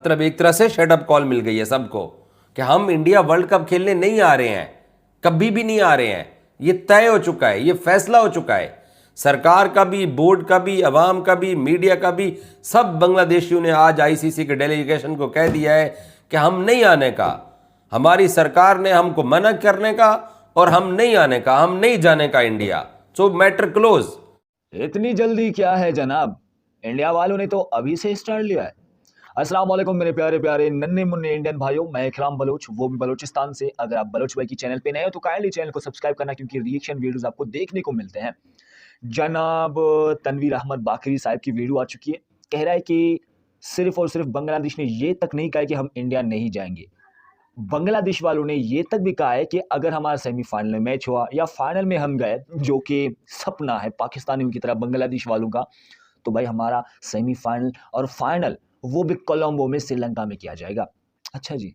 मतलब एक तरह से शट अप कॉल मिल गई है सबको कि हम इंडिया वर्ल्ड कप खेलने नहीं आ रहे हैं, कभी भी नहीं आ रहे हैं। ये तय हो चुका है, ये फैसला हो चुका है। सरकार का भी, बोर्ड का भी, अवाम का भी, मीडिया का भी, सब बांग्लादेशियों ने आज आईसीसी के डेलीगेशन को कह दिया है कि हम नहीं आने का। हमारी सरकार ने हमको मना करने का और हम नहीं आने का, हम नहीं जाने का इंडिया। सो मैटर क्लोज। इतनी जल्दी क्या है जनाब, इंडिया वालों ने तो अभी से स्टार्ट लिया है। अस्सलाम वालेकुम मेरे प्यारे प्यारे नन्हे मुन्ने इंडियन भाइयों, मैं इकराम बलोच, वो भी बलोचिस्तान से। अगर आप बलोच भाई की चैनल पे नए हो तो काइंडली चैनल को सब्सक्राइब करना, क्योंकि रिएक्शन वीडियोस आपको देखने को मिलते हैं। जनाब तनवीर अहमद बाकरी साहब की वीडियो आ चुकी है। कह रहा है कि सिर्फ और सिर्फ बांग्लादेश ने ये तक नहीं कहा है कि हम इंडिया नहीं जाएंगे। बांग्लादेश वालों ने ये तक भी कहा है कि अगर हमारा सेमीफाइनल मैच हुआ या फाइनल में हम गए, जो कि सपना है पाकिस्तानियों की तरह बांग्लादेश वालों का, तो भाई हमारा सेमीफाइनल और फाइनल वो भी कोलंबो में श्रीलंका में किया जाएगा। अच्छा जी,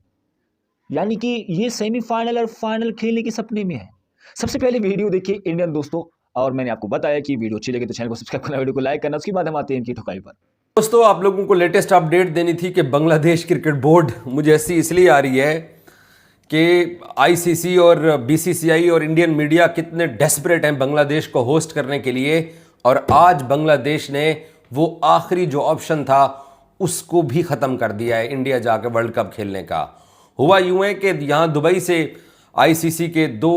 यानी कि ये सेमीफाइनल और फाइनल खेलने के सपने में है। सबसे पहले वीडियो देखिए इंडियन दोस्तों, और मैंने आपको बताया कि वीडियो अच्छी लगे तो चैनल को सब्सक्राइब करना, वीडियो को लाइक करना। उसके बाद हम आते हैं इनकी ठुकाई पर। दोस्तों, आप लोगों को लेटेस्ट अपडेट देनी थी कि बांग्लादेश क्रिकेट बोर्ड मुझे ऐसी इसलिए आ रही है कि आईसीसी और बीसीसीआई और इंडियन मीडिया कितने डेस्परेट हैं बांग्लादेश को होस्ट करने के लिए। और आज बांग्लादेश ने वो आखिरी जो ऑप्शन था उसको भी ख़त्म कर दिया है इंडिया जाके वर्ल्ड कप खेलने का। हुआ यूं है कि यहाँ दुबई से आईसीसी के दो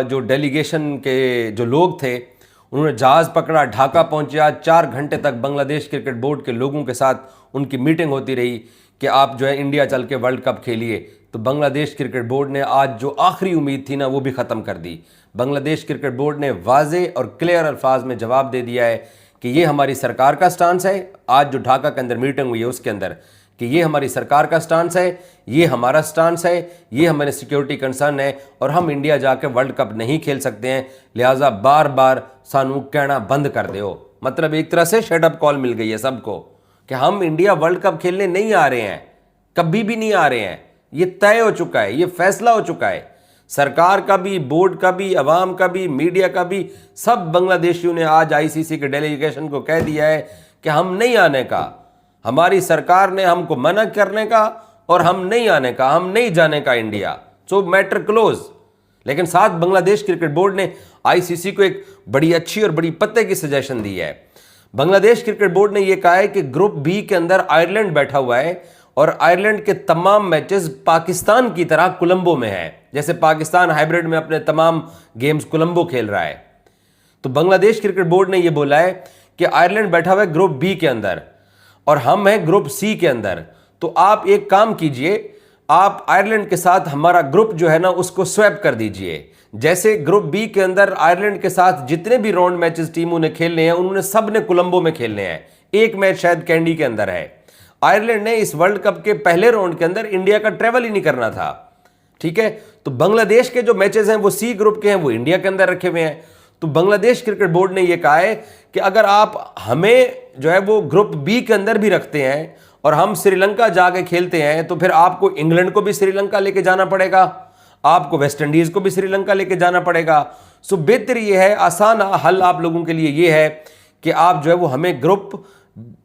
जो डेलीगेशन के जो लोग थे, उन्होंने जहाज़ पकड़ा, ढाका पहुंचे। आज 4 घंटे तक बांग्लादेश क्रिकेट बोर्ड के लोगों के साथ उनकी मीटिंग होती रही कि आप जो है इंडिया चल के वर्ल्ड कप खेलिए। तो बांग्लादेश क्रिकेट बोर्ड ने आज जो आखिरी उम्मीद थी ना, वो भी ख़त्म कर दी। बांग्लादेश क्रिकेट बोर्ड ने वाज़े और क्लियर अल्फाज में जवाब दे दिया है कि ये हमारी सरकार का स्टांस है। आज जो ढाका के अंदर मीटिंग हुई है उसके अंदर कि ये हमारी सरकार का स्टांस है, ये हमारा स्टांस है, ये हमारे सिक्योरिटी कंसर्न है और हम इंडिया जाके वर्ल्ड कप नहीं खेल सकते हैं, लिहाजा बार बार सानू कहना बंद कर दो। मतलब एक तरह से शट अप कॉल मिल गई है सबको कि हम इंडिया वर्ल्ड कप खेलने नहीं आ रहे हैं, कभी भी नहीं आ रहे हैं। ये तय हो चुका है, ये फैसला हो चुका है। सरकार का भी, बोर्ड का भी, अवाम का भी, मीडिया का भी, सब बांग्लादेशियों ने आज आईसीसी के डेलीगेशन को कह दिया है कि हम नहीं आने का। हमारी सरकार ने हमको मना करने का और हम नहीं आने का, हम नहीं जाने का इंडिया। सो मैटर क्लोज। लेकिन साथ बांग्लादेश क्रिकेट बोर्ड ने आईसीसी को एक बड़ी अच्छी और बड़ी पत्ते की सजेशन दी है। बांग्लादेश क्रिकेट बोर्ड ने यह कहा है कि ग्रुप बी के अंदर आयरलैंड बैठा हुआ है और आयरलैंड के तमाम मैचेस पाकिस्तान की तरह कोलंबो में है। जैसे पाकिस्तान हाइब्रिड में अपने तमाम गेम्स कोलंबो खेल रहा है, तो बांग्लादेश क्रिकेट बोर्ड ने यह बोला है कि आयरलैंड बैठा हुआ है ग्रुप बी के अंदर और हम हैं ग्रुप सी के अंदर। तो आप एक काम कीजिए, आप आयरलैंड के साथ हमारा ग्रुप जो है ना उसको स्वैप कर दीजिए। जैसे ग्रुप बी के अंदर आयरलैंड के साथ जितने भी राउंड मैचेस टीमों ने खेलने हैं, उन्होंने सब ने कोलंबो में खेलने हैं। एक मैच शायद कैंडी के अंदर है। आयरलैंड ने इस वर्ल्ड कप के पहले राउंड के अंदर इंडिया का ट्रेवल ही नहीं करना था, ठीक है। तो बांग्लादेश के जो मैचेस हैं वो सी ग्रुप के हैं, वो इंडिया के अंदर रखे हुए हैं। तो बांग्लादेश क्रिकेट बोर्ड ने यह कहा है कि अगर आप हमें जो है वो ग्रुप बी के अंदर भी रखते हैं और हम श्रीलंका जाके खेलते हैं, तो फिर आपको इंग्लैंड को भी श्रीलंका लेके जाना पड़ेगा, आपको वेस्ट इंडीज को भी श्रीलंका लेके जाना पड़ेगा। सो बेहतर यह है, आसान हल आप लोगों के लिए यह है कि आप जो है वो हमें ग्रुप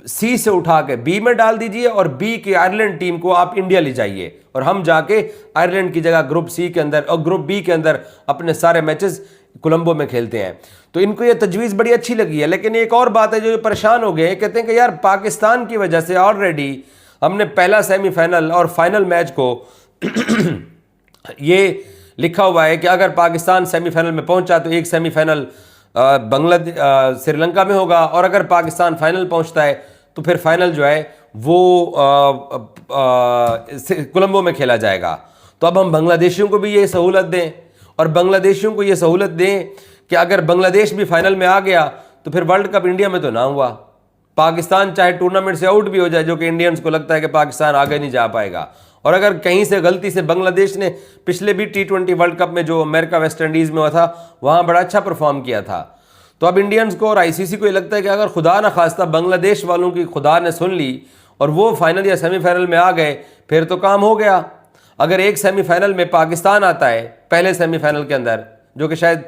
सी से उठा के बी में डाल दीजिए और बी की आयरलैंड टीम को आप इंडिया ले जाइए और हम जाके आयरलैंड की जगह ग्रुप सी के अंदर और ग्रुप बी के अंदर अपने सारे मैचेस कोलंबो में खेलते हैं। तो इनको ये तजवीज़ बड़ी अच्छी लगी है। लेकिन एक और बात है, जो परेशान हो गए, कहते हैं कि यार पाकिस्तान की वजह से ऑलरेडी हमने पहला सेमीफाइनल और फाइनल मैच को ये लिखा हुआ है कि अगर पाकिस्तान सेमीफाइनल में पहुंचा तो एक सेमीफाइनल बांग्लादेश श्रीलंका में होगा और अगर पाकिस्तान फाइनल पहुंचता है तो फिर फाइनल जो है वो कोलंबो में खेला जाएगा। तो अब हम बांग्लादेशियों को भी ये सहूलत दें और बांग्लादेशियों को ये सहूलत दें कि अगर बांग्लादेश भी फाइनल में आ गया तो फिर वर्ल्ड कप इंडिया में तो ना हुआ। पाकिस्तान चाहे टूर्नामेंट से आउट भी हो जाए, जो कि इंडियंस को लगता है कि पाकिस्तान आगे नहीं जा पाएगा, और अगर कहीं से गलती से बांग्लादेश ने पिछले भी T20 वर्ल्ड कप में जो अमेरिका वेस्ट इंडीज़ में हुआ था वहाँ बड़ा अच्छा परफॉर्म किया था, तो अब इंडियंस को और आईसीसी को ये लगता है कि अगर खुदा न खास्ता बांग्लादेश वालों की खुदा ने सुन ली और वो फाइनल या सेमीफाइनल में आ गए, फिर तो काम हो गया। अगर एक सेमीफाइनल में पाकिस्तान आता है पहले सेमीफाइनल के अंदर, जो कि शायद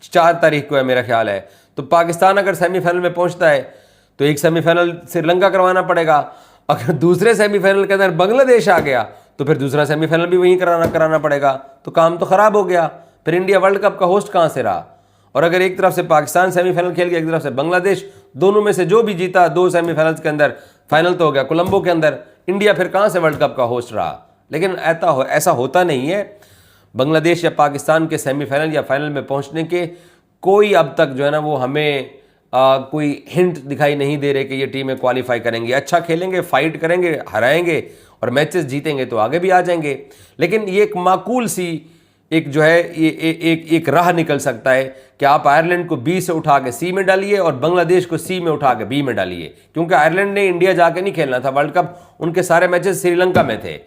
4 तारीख को है मेरा ख्याल है, तो पाकिस्तान अगर सेमीफाइनल में पहुंचता है तो एक सेमीफाइनल श्रीलंका करवाना पड़ेगा। अगर दूसरे सेमीफाइनल के अंदर बांग्लादेश आ गया तो फिर दूसरा सेमीफाइनल भी वहीं कराना पड़ेगा, तो काम तो खराब हो गया। फिर इंडिया वर्ल्ड कप का होस्ट कहां से रहा? और अगर एक तरफ से पाकिस्तान सेमीफाइनल खेल गया, एक तरफ से बांग्लादेश, दोनों में से जो भी जीता, दो सेमीफाइनल्स के अंदर, फाइनल तो हो गया कोलंबो के अंदर, इंडिया फिर कहां से वर्ल्ड कप का होस्ट रहा? लेकिन ऐसा होता नहीं है। बांग्लादेश या पाकिस्तान के सेमीफाइनल या फाइनल में पहुंचने के कोई अब तक जो है ना वो हमें कोई हिंट दिखाई नहीं दे रहे कि ये टीमें क्वालिफाई करेंगे। अच्छा खेलेंगे, फाइट करेंगे, हराएंगे और मैचेस जीतेंगे तो आगे भी आ जाएंगे। लेकिन ये एक माकूल सी एक जो है ये एक राह निकल सकता है कि आप आयरलैंड को बी से उठा के सी में डालिए और बांग्लादेश को सी में उठा के बी में डालिए, क्योंकि आयरलैंड ने इंडिया जाके नहीं खेलना था वर्ल्ड कप, उनके सारे मैचेस श्रीलंका में थे।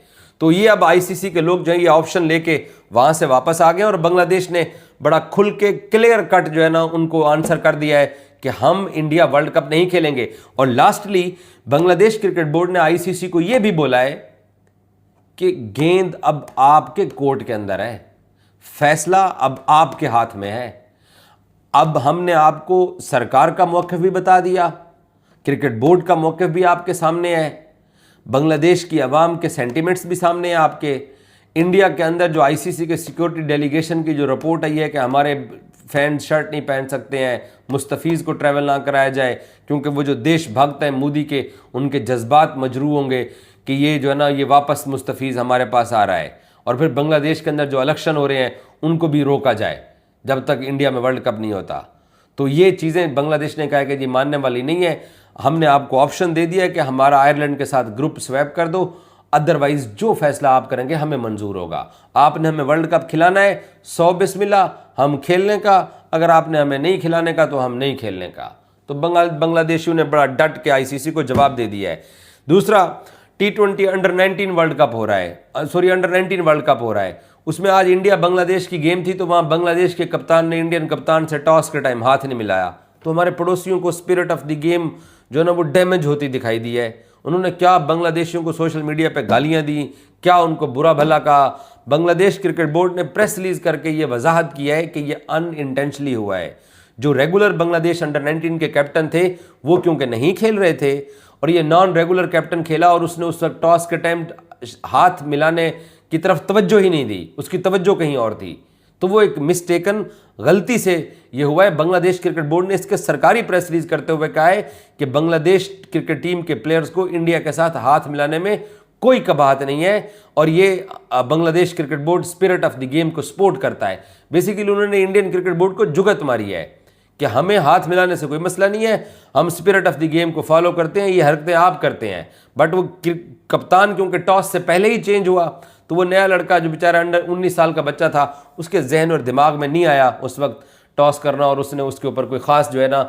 तो ये अब आईसीसी के लोग जो है ये ऑप्शन लेके वहां से वापस आ गए और बांग्लादेश ने बड़ा खुल के क्लियर कट जो है ना उनको आंसर कर दिया है कि हम इंडिया वर्ल्ड कप नहीं खेलेंगे। और लास्टली बांग्लादेश क्रिकेट बोर्ड ने आईसीसी को यह भी बोला है कि गेंद अब आपके कोर्ट के अंदर है, फैसला अब आपके हाथ में है। अब हमने आपको सरकार का मौक़िफ़ भी बता दिया, क्रिकेट बोर्ड का मौक़िफ़ भी आपके सामने है, बांग्लादेश की आवाम के सेंटिमेंट्स भी सामने हैं आपके। इंडिया के अंदर जो आईसीसी के सिक्योरिटी डेलीगेशन की जो रिपोर्ट आई है कि हमारे फैंस शर्ट नहीं पहन सकते हैं, मुस्तफ़ीज़ को ट्रैवल ना कराया जाए क्योंकि वो जो देशभक्त हैं मोदी के, उनके जज्बात मजरू होंगे कि ये जो है ना ये वापस मुस्तफ़ीज़ हमारे पास आ रहा है। और फिर बांग्लादेश के अंदर जो इलेक्शन हो रहे हैं उनको भी रोका जाए जब तक इंडिया में वर्ल्ड कप नहीं होता। तो ये चीज़ें बांग्लादेश ने कहा कि जी मानने वाली नहीं है। हमने आपको ऑप्शन दे दिया है कि हमारा आयरलैंड के साथ ग्रुप स्वैप कर दो, अदरवाइज जो फैसला आप करेंगे हमें मंजूर होगा। आपने हमें वर्ल्ड कप खिलाना है, 100 बिस्मिल्लाह, हम खेलने का, अगर आपने हमें नहीं खिलाने का तो हम नहीं खेलने का। तो बांग्लादेशियों ने बड़ा डट के आईसीसी को जवाब दे दिया है। दूसरा, T20 अंडर 19 वर्ल्ड कप हो रहा है, अंडर 19 वर्ल्ड कप हो रहा है। उसमें आज इंडिया बांग्लादेश की गेम थी तो वहाँ बांग्लादेश के कप्तान ने इंडियन कप्तान से टॉस के टाइम हाथ नहीं मिलाया, तो हमारे पड़ोसियों को स्पिरिट ऑफ द गेम जो है ना वो डैमेज होती दिखाई दी है। उन्होंने क्या बांग्लादेशियों को सोशल मीडिया पे गालियां दी, क्या उनको बुरा भला कहा। बांग्लादेश क्रिकेट बोर्ड ने प्रेस रिलीज करके ये वजाहत किया है कि ये अनइंटेंशनली हुआ है। जो रेगुलर बांग्लादेश अंडर 19 के कैप्टन थे वो क्योंकि नहीं खेल रहे थे और ये नॉन रेगुलर कैप्टन खेला और उसने उस वक्त टॉस के टाइम हाथ मिलाने की तरफ तवज्जो ही नहीं दी, उसकी तवज्जो कहीं और थी, तो वो एक मिस्टेकन गलती से ये हुआ है। बांग्लादेश क्रिकेट बोर्ड ने इसके सरकारी प्रेस रिलीज करते हुए कहा है कि बांग्लादेश क्रिकेट टीम के प्लेयर्स को इंडिया के साथ हाथ मिलाने में कोई कबाहत नहीं है और ये Bangladesh cricket board spirit of the game को सपोर्ट करता है। बेसिकली उन्होंने इंडियन क्रिकेट बोर्ड को जुगत मारी है कि हमें हाथ मिलाने से कोई मसला नहीं है, हम स्पिरिट ऑफ द गेम को फॉलो करते हैं, ये हरकतें आप करते हैं। बट वो कप्तान क्योंकि टॉस से पहले ही चेंज हुआ तो वो नया लड़का जो बेचारा अंडर 19 साल का बच्चा था उसके जहन और दिमाग में नहीं आया उस वक्त टॉस करना और उसने उसके ऊपर कोई ख़ास जो है ना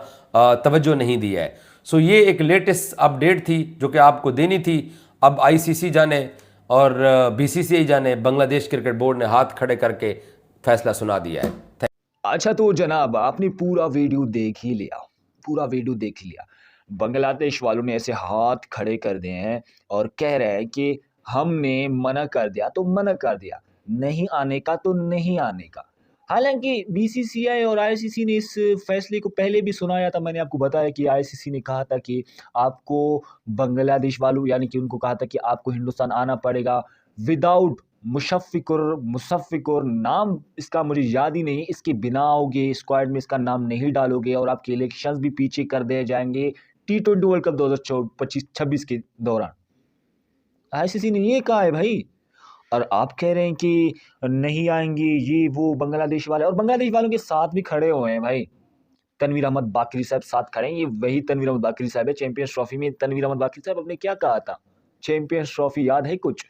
तवज्जो नहीं दी है। सो ये एक लेटेस्ट अपडेट थी जो कि आपको देनी थी। अब आईसीसी जाने और बीसीसीआई जाने, बांग्लादेश क्रिकेट बोर्ड ने हाथ खड़े करके फैसला सुना दिया है। अच्छा तो जनाब आपने पूरा वीडियो देख ही लिया, पूरा वीडियो देख लिया। बांग्लादेश वालों ने ऐसे हाथ खड़े कर दिए हैं और कह रहे हैं कि हमने मना कर दिया तो मना कर दिया, नहीं आने का तो नहीं आने का। हालांकि बीसीसीआई और आईसीसी ने इस फैसले को पहले भी सुनाया था। मैंने आपको बताया कि आईसीसी ने कहा था कि आपको बांग्लादेश वालों यानी कि उनको कहा था कि आपको हिंदुस्तान आना पड़ेगा विदाउट मुशफ़िकुर नाम इसका मुझे याद ही नहीं, इसके बिना आओगे स्क्वाड में, इसका नाम नहीं डालोगे और आपके इलेक्शंस भी पीछे कर दिए जाएंगे T20 वर्ल्ड कप 2025-26 के दौरान। आईसीसी ने ये कहा है भाई, और आप कह रहे हैं कि नहीं आएंगे ये वो बांग्लादेश वाले, और बांग्लादेश वालों के साथ भी खड़े हुए हैं भाई। तनवीर अहमद बाकरी साहब साथ खड़े हैं, ये वही तनवीर अहमद बाकरी साहब है। चैंपियंस ट्रॉफी में तनवीर अहमद बाकरी साहब आपने क्या कहा था, चैंपियंस ट्रॉफी याद है कुछ?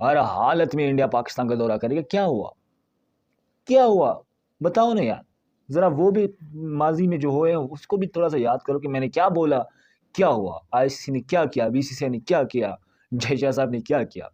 हर हालत में इंडिया पाकिस्तान का दौरा करेगा। क्या हुआ, क्या हुआ बताओ ना यार, जरा वो भी माजी में जो हुए उसको भी थोड़ा सा याद करो कि मैंने क्या बोला, क्या हुआ, आईसीसी ने क्या किया, बीसीसीआई ने क्या किया, जय साहब ने क्या किया।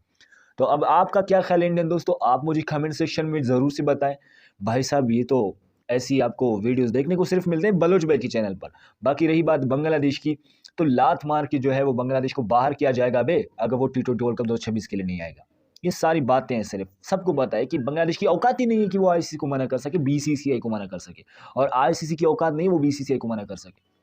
तो अब आपका क्या ख्याल है इंडियन दोस्तों, आप मुझे कमेंट सेक्शन में ज़रूर से बताएं। भाई साहब ये तो ऐसी आपको वीडियोस देखने को सिर्फ मिलते हैं बलोच भाई की चैनल पर। बाकी रही बात बांग्लादेश की, तो लात मार के जो है वो बांग्लादेश को बाहर किया जाएगा बे अगर वो T20 वर्ल्ड कप 2026 के लिए नहीं आएगा। ये सारी बातें हैं, सिर्फ सबको पता है कि बांग्लादेश की औकात ही नहीं है कि वो आईसीसी को मना कर सके, बीसीसीआई को मना कर सके, और आईसीसी की औकात नहीं वो बीसीसीआई को मना कर सके।